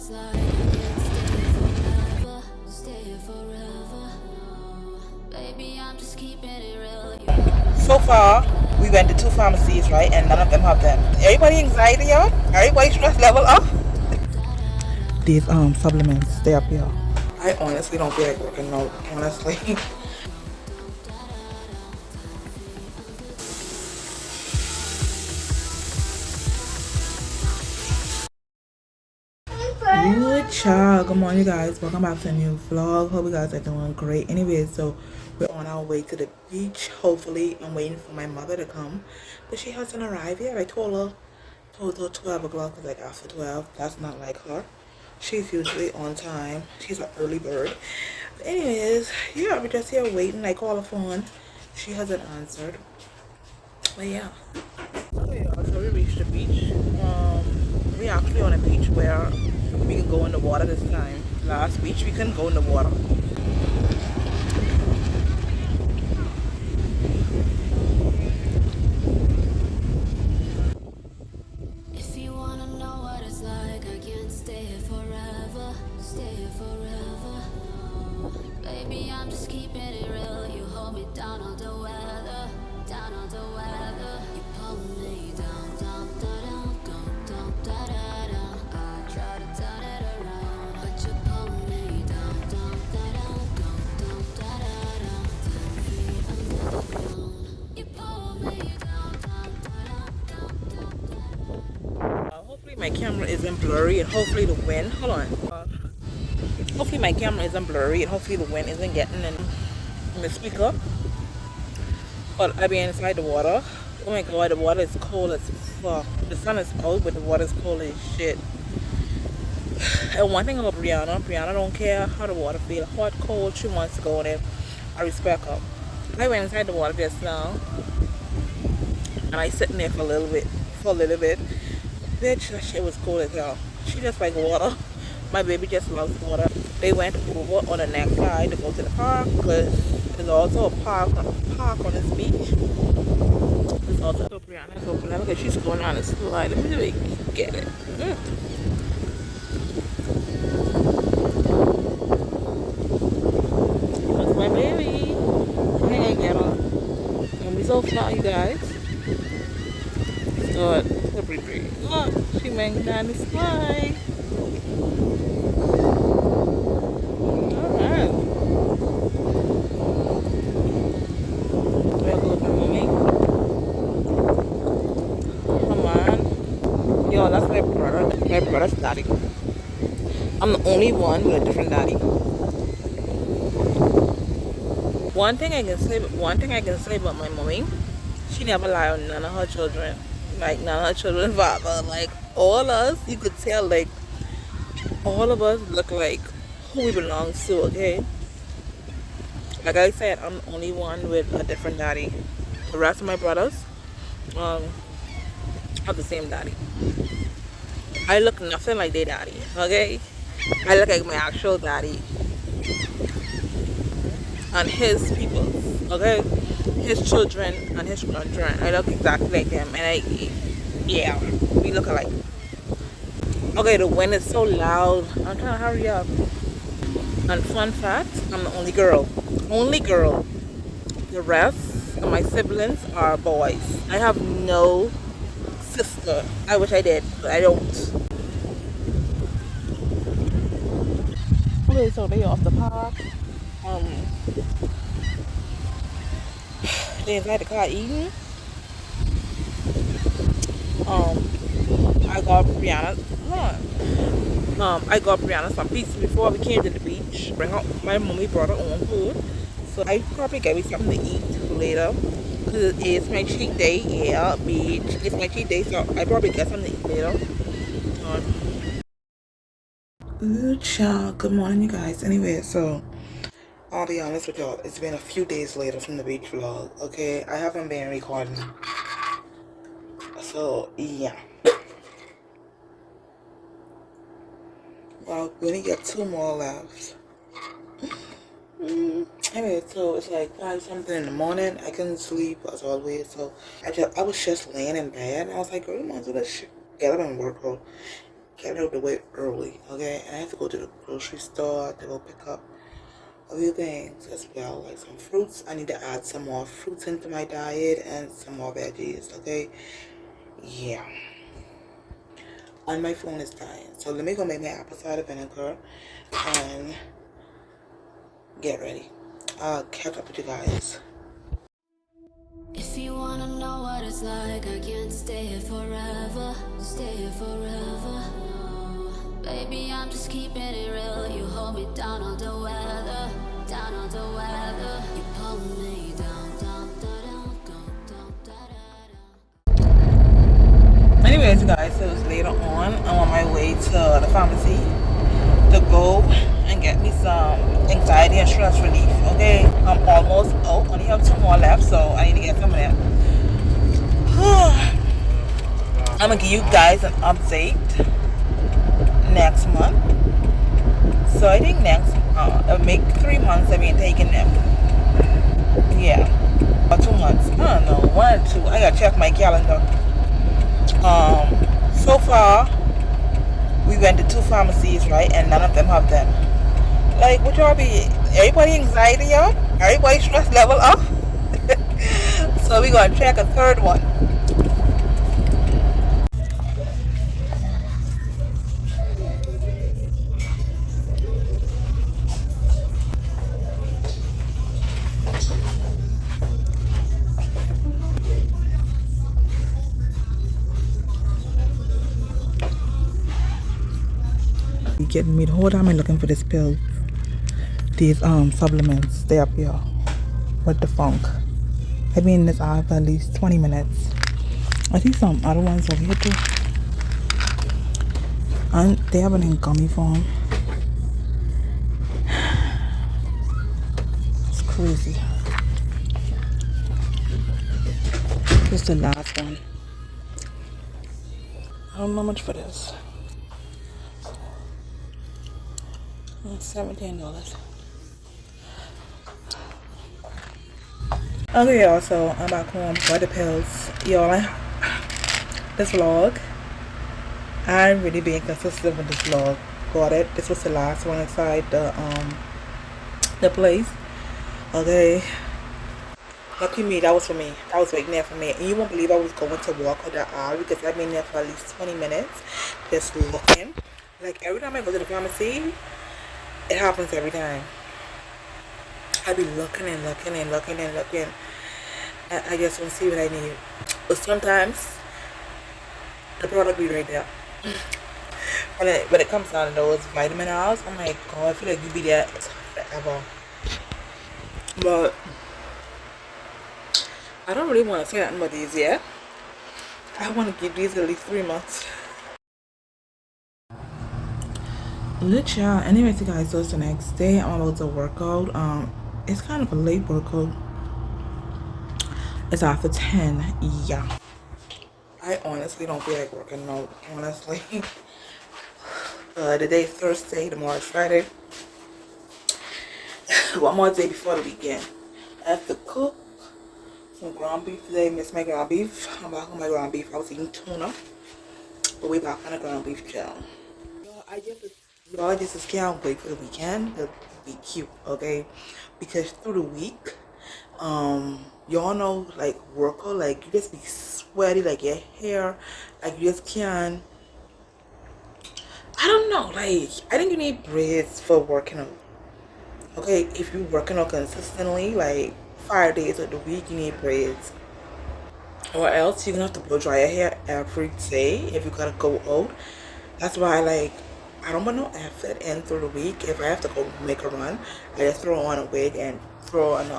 So far, we went to two pharmacies, right? And none of them have them. Everybody anxiety, y'all? Everybody stress level up? These supplements, they up here. I honestly don't feel like working out, honestly. Good child. Good morning, you guys. Welcome back to a new vlog. Hope you guys are doing great. Anyways, so we're on our way to the beach. Hopefully, I'm waiting for my mother to come, but she hasn't arrived yet. I told her 12 o'clock. Was like after 12. That's not like her. She's usually on time. She's an early bird. But anyways, yeah, we're just here waiting. I call her phone. She hasn't answered. But yeah. Okay, y'all, so we reached the beach. We actually on a beach where we can go in the water this time. Last beach we couldn't go in the water. If you wanna know what it's like, I can stay here forever, stay here forever. Baby, I'm just keeping it real. You hold me down on the weather, down on the weather. You pull me down, down, down, down, down, down, down, down. I try to turn it around, but you pull me down, down, down, down, down, down, down, down. 10 feet under the ground. You pull me down, down, down, down, down, down, down. Hopefully my camera isn't blurry and hopefully the wind. Hold on. Hopefully my camera isn't blurry and hopefully the wind isn't getting in the speaker. But I've been inside the water. Oh my god, the water is cold as fuck. The sun is out, but the water is cold as shit. And one thing about Brianna don't care how the water feel. Hot, cold, she wants to go in it. I respect her. I went inside the water just now. And I sitting there for a little bit. Bitch, that shit was cold as hell. She just like water. My baby just loves water. They went over on the next side to go to the park because there's also a park on this beach. There's also a Brianna's open. Look at she's going on a slide. Let me see if I can get it. That's my baby. I think I get her. And we so far, you guys. Good. Look, she went down the slide. Yo, that's my brother's daddy. I'm the only one with a different daddy. One thing I can say about my mommy, she never lie on none of her children. Like none of her children father. Like all us, you could tell like all of us look like who we belong to, okay? Like I said, I'm the only one with a different daddy. The rest of my brothers have the same daddy. I look nothing like their daddy, okay? I look like my actual daddy and his people, okay? His children and his grandchildren. I look exactly like them, and yeah, we look alike. Okay, the wind is so loud. I'm trying to hurry up. And fun fact, I'm the only girl. Only girl. The rest of my siblings are boys. I have no sister. I wish I did, but I don't. Okay, so they off the park. They inside the car eating. I got Brianna. I got Brianna some pizza before we came to the beach. Bring up my mommy brought her own food, so I probably get me something to eat later. Cause it's my cheat day. Yeah, beach. It's my cheat day, so I probably get something to eat later. Good child. Good morning, you guys. Anyway, so I'll be honest with y'all. It's been a few days later from the beach vlog. Okay, I haven't been recording. So yeah. Well, we only got 2 more left. Anyway, so it's like 5 something in the morning. I couldn't sleep as always, so I was just laying in bed. And I was like, girl, you might as well just get up and work out. get out of the way early, okay? And I have to go to the grocery store to go pick up a few things as well, like some fruits. I need to add some more fruits into my diet and some more veggies, okay? Yeah. And my phone is dying, so let me go make my apple cider vinegar and get ready. I'll catch up with you guys. If you wanna know what it's like, I can't stay here forever, stay here forever. No, baby, I'm just keeping it real. You hold me down on the weather, down on the weather. You pull me down, down, down, down, down, down, down. Anyways, guys, so it's later on. I'm on my way to the pharmacy to go and get me some anxiety and stress relief, okay? I'm almost out. Only have 2 more left, so I need to get some of that. I'm gonna give you guys an update next month. So I think next it'll make 3 months I've been taking them. Yeah, or 2 months. I don't know, 1 or 2. I gotta check my calendar. So far we went to 2 pharmacies, right, and none of them have them. Like, what y'all be, everybody anxiety up, everybody stress level up. So we gonna check a 3rd one. You getting me the whole time I'm looking for this pill, these supplements. They up here with the funk. I've been in this aisle for at least 20 minutes. I see some other ones over here too, and they have it in gummy form. It's crazy. This is the last one. I don't know much for this. $17. Okay, y'all, so I'm back home for the pills. Y'all, this vlog, I'm really being consistent with this vlog. Got it. This was the last one inside the place. Okay. Lucky me, that was for me. That was waiting there for me. And you won't believe I was going to walk on the aisle because I've been there for at least 20 minutes just looking. Like, every time I go to the pharmacy, it happens every time. I be looking and looking and looking and looking. I just want to see what I need. But sometimes the product be right there. When it comes down to those vitamin R's, I'm like, oh, I feel like you be there forever. But I don't really want to say nothing about these yet. I want to give these at least 3 months. Lit, y'all. Anyways, guys, so it's the next day. I'm about to work out. It's kind of a late workout. It's after 10. Yeah. I honestly don't feel like working out. Honestly. Today's Thursday. Tomorrow's Friday. One more day before the weekend. I have to cook some ground beef today. Miss my ground beef. I'm back on my ground beef. I was eating tuna, but we back on the ground beef channel. Y'all just can't wait for the weekend to be cute, okay? Because through the week, y'all know, like, workout, like, you just be sweaty, like, your hair, like, you just can't, I don't know, like, I think you need braids for working out, okay? If you're working out consistently, like, 5 days of the week, you need braids. Or else you're gonna have to blow dry your hair every day if you gotta go out. That's why, like, I don't put no effort in through the week. If I have to go make a run, I just throw on a wig and throw on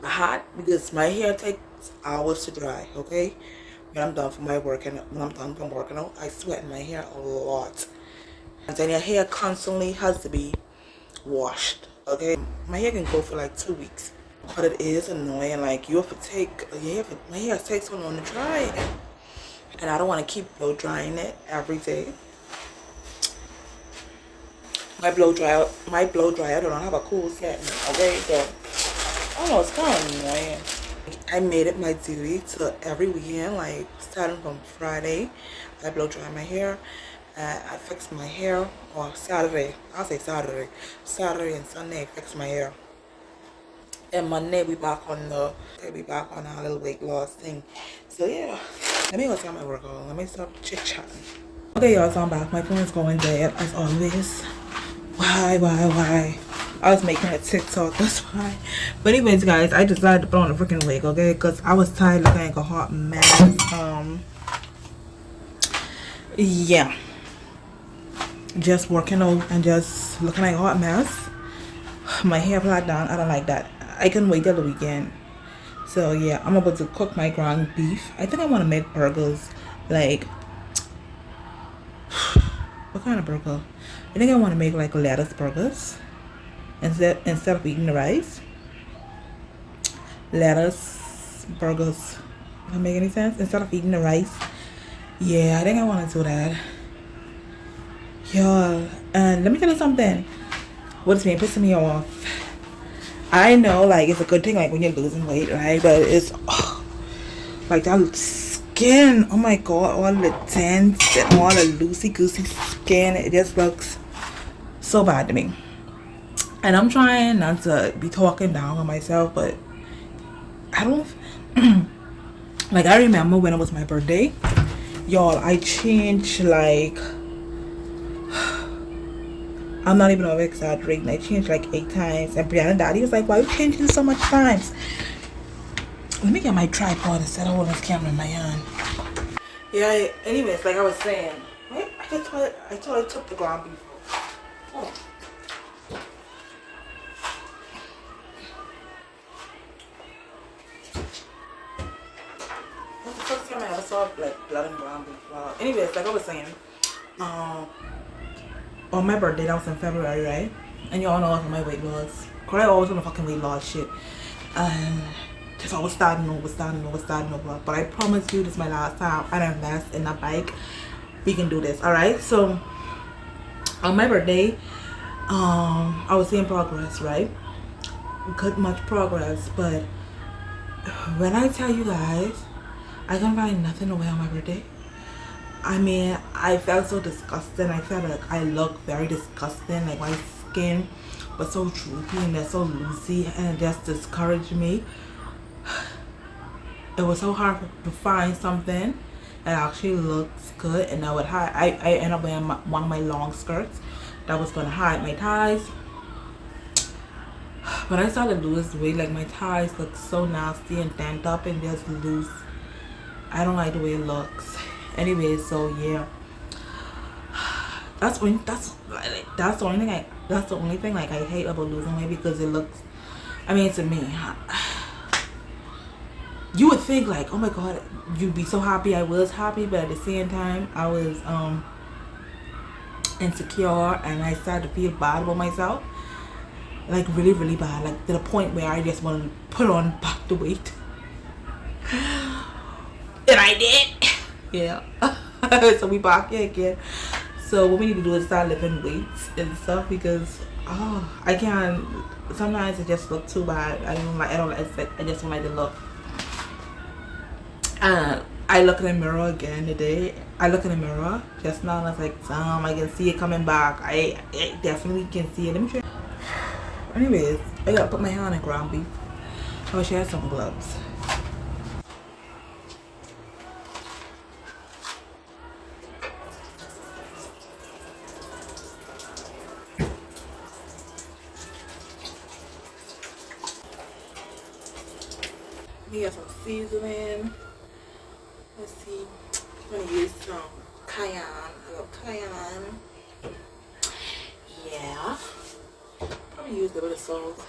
a hat because my hair takes hours to dry, okay? When I'm done from my work and when I'm done from working out, I sweat in my hair a lot. And then your hair constantly has to be washed, okay? My hair can go for like 2 weeks. But it is annoying, like, you have to take, my hair takes so long to dry. And I don't want to keep blow drying it every day. My blow dryer don't have a cool setting, okay? So, I don't know, it's kind of annoying. I made it my duty to every weekend, like starting from Friday, I blow dry my hair. I fix my hair, or Saturday, I'll say Saturday and Sunday I fix my hair. And Monday we back on our little weight loss thing. So yeah, let me go tell my workout. Let me stop chit chatting. Okay, y'all, so I'm back. My phone is going dead as always. Why? I was making a TikTok, that's why. But anyways, guys, I decided to put on a freaking wig, okay? Because I was tired looking like a hot mess. Yeah. Just working out and just looking like a hot mess. My hair flat down. I don't like that. I can wait till the weekend. So yeah, I'm about to cook my ground beef. I think I want to make burgers. Like, what kind of burger? I think I want to make like lettuce burgers instead of eating the rice. Lettuce burgers. Does that make any sense? Instead of eating the rice. Yeah, I think I want to do that. Y'all, and let me tell you something. What's been pissing me off? I know, like, it's a good thing, like, when you're losing weight, right? But it's, like, that skin, oh my god, all the dents and all the loosey-goosey skin, it just looks so bad to me. And I'm trying not to be talking down on myself, but I don't, like, I remember when it was my birthday, y'all, I changed, like, I'm not even over exaggerating. I changed like 8 times. And Brianna Daddy was like, why are you changing so much times? Let me get my tripod instead of holding this camera in my hand. Yeah, anyways, like I was saying. Wait, I thought I took the ground beef. Oh. That's the first time I ever saw like blood and ground beef. Wow. Anyways, like I was saying, on my birthday, that was in February, right? And y'all know I was on my weight loss. Cause I always on the fucking weight loss shit. And just always starting over. But I promise you, this is my last time. I don't invest in a bike. We can do this, alright? So, on my birthday, I was seeing progress, right? Good much progress. But when I tell you guys, I couldn't find nothing to wear on my birthday. I mean, I felt so disgusting. I felt like I looked very disgusting. Like my skin was so droopy and they're so loosey, and it just discouraged me. It was so hard to find something that actually looks good, and I would hide. I ended up wearing one of my long skirts that was gonna hide my thighs. But I started to lose weight. Like my thighs look so nasty and bent up and just loose. I don't like the way it looks. Anyway, so yeah, that's the only thing like I hate about losing weight, because it looks, I mean, to me, you would think like, oh my god, you'd be so happy. I was happy, but at the same time I was insecure, and I started to feel bad about myself, like really bad, like to the point where I just wanted to put on back the weight. And I did. Yeah. So we back here again. So what we need to do is start lifting weights and stuff, because I can't, sometimes it just looks too bad. I just don't like the look. I look in the mirror again today. I look in the mirror just now and I was like, I can see it coming back. I definitely can see it. Let me try. Anyways, I gotta put my hand in ground beef. I wish I had some gloves. We got some seasoning. Let's see. I'm gonna use some cayenne. I love cayenne. Yeah. Probably use a little bit of salt.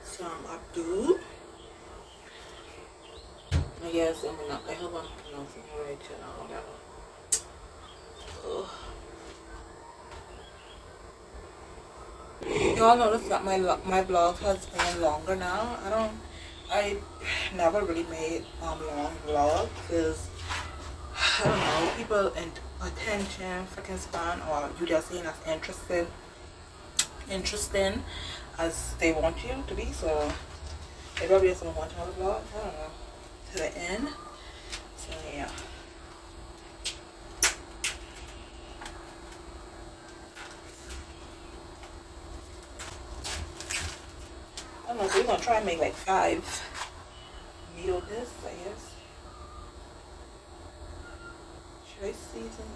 Some abdul. I guess I hope I'm pronouncing it right. Whatever. Y'all notice that my vlog has been longer now. I never really made long vlogs, because I don't know, people in attention freaking span, or you just seeing as interesting as they want you to be. So Maybe I'll be doing some one time vlog. I don't know. To the end. So yeah. I don't know, so we're gonna try and make like 5 meal discs, I guess. Should I season?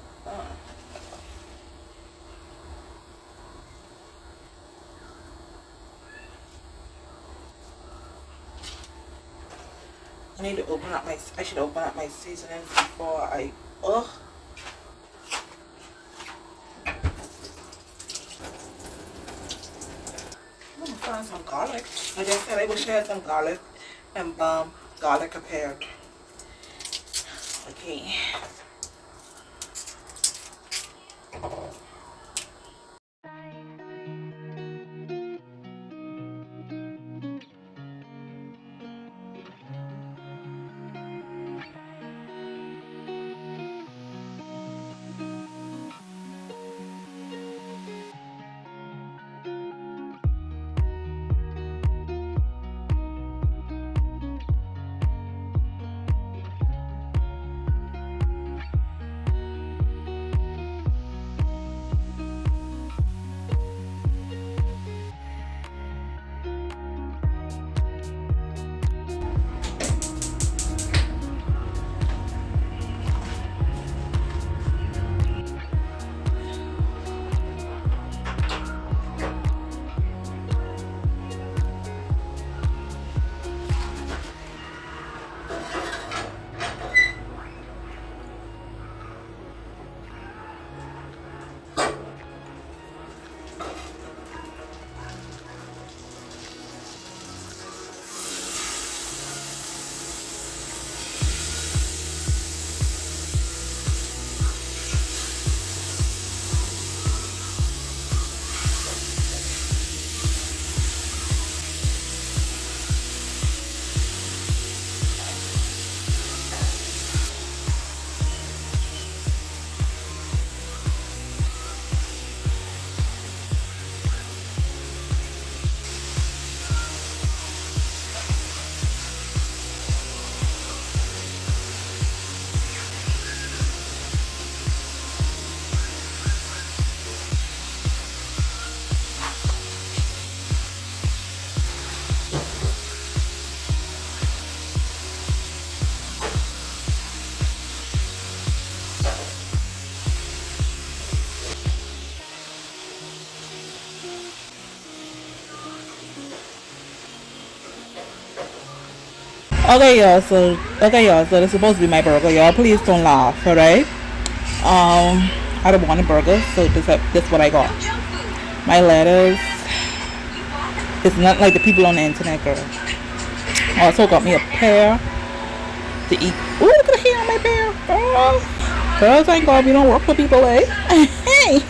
I need to open up I should open up my seasonings before I, ugh. I'm gonna find some garlic. Like I said, I wish I had some garlic and garlic prepared. Okay. Okay, y'all, so this is supposed to be my burger. Y'all, please don't laugh, alright? I don't want a burger, so this what I got. My lettuce. It's not like the people on the internet, girl. I also got me a pear to eat. Ooh, look at the hair on my pear. Girls ain't gonna be no work for people, eh? Hey.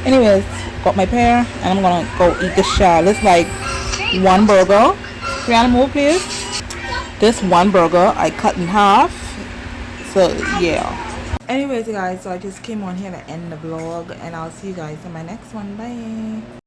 Anyways, got my pear, and I'm gonna go eat the shell. It's like one burger. Brianna, move, please. This one burger I cut in half. So yeah. Anyways guys, so I just came on here to end the vlog, and I'll see you guys in my next one. Bye.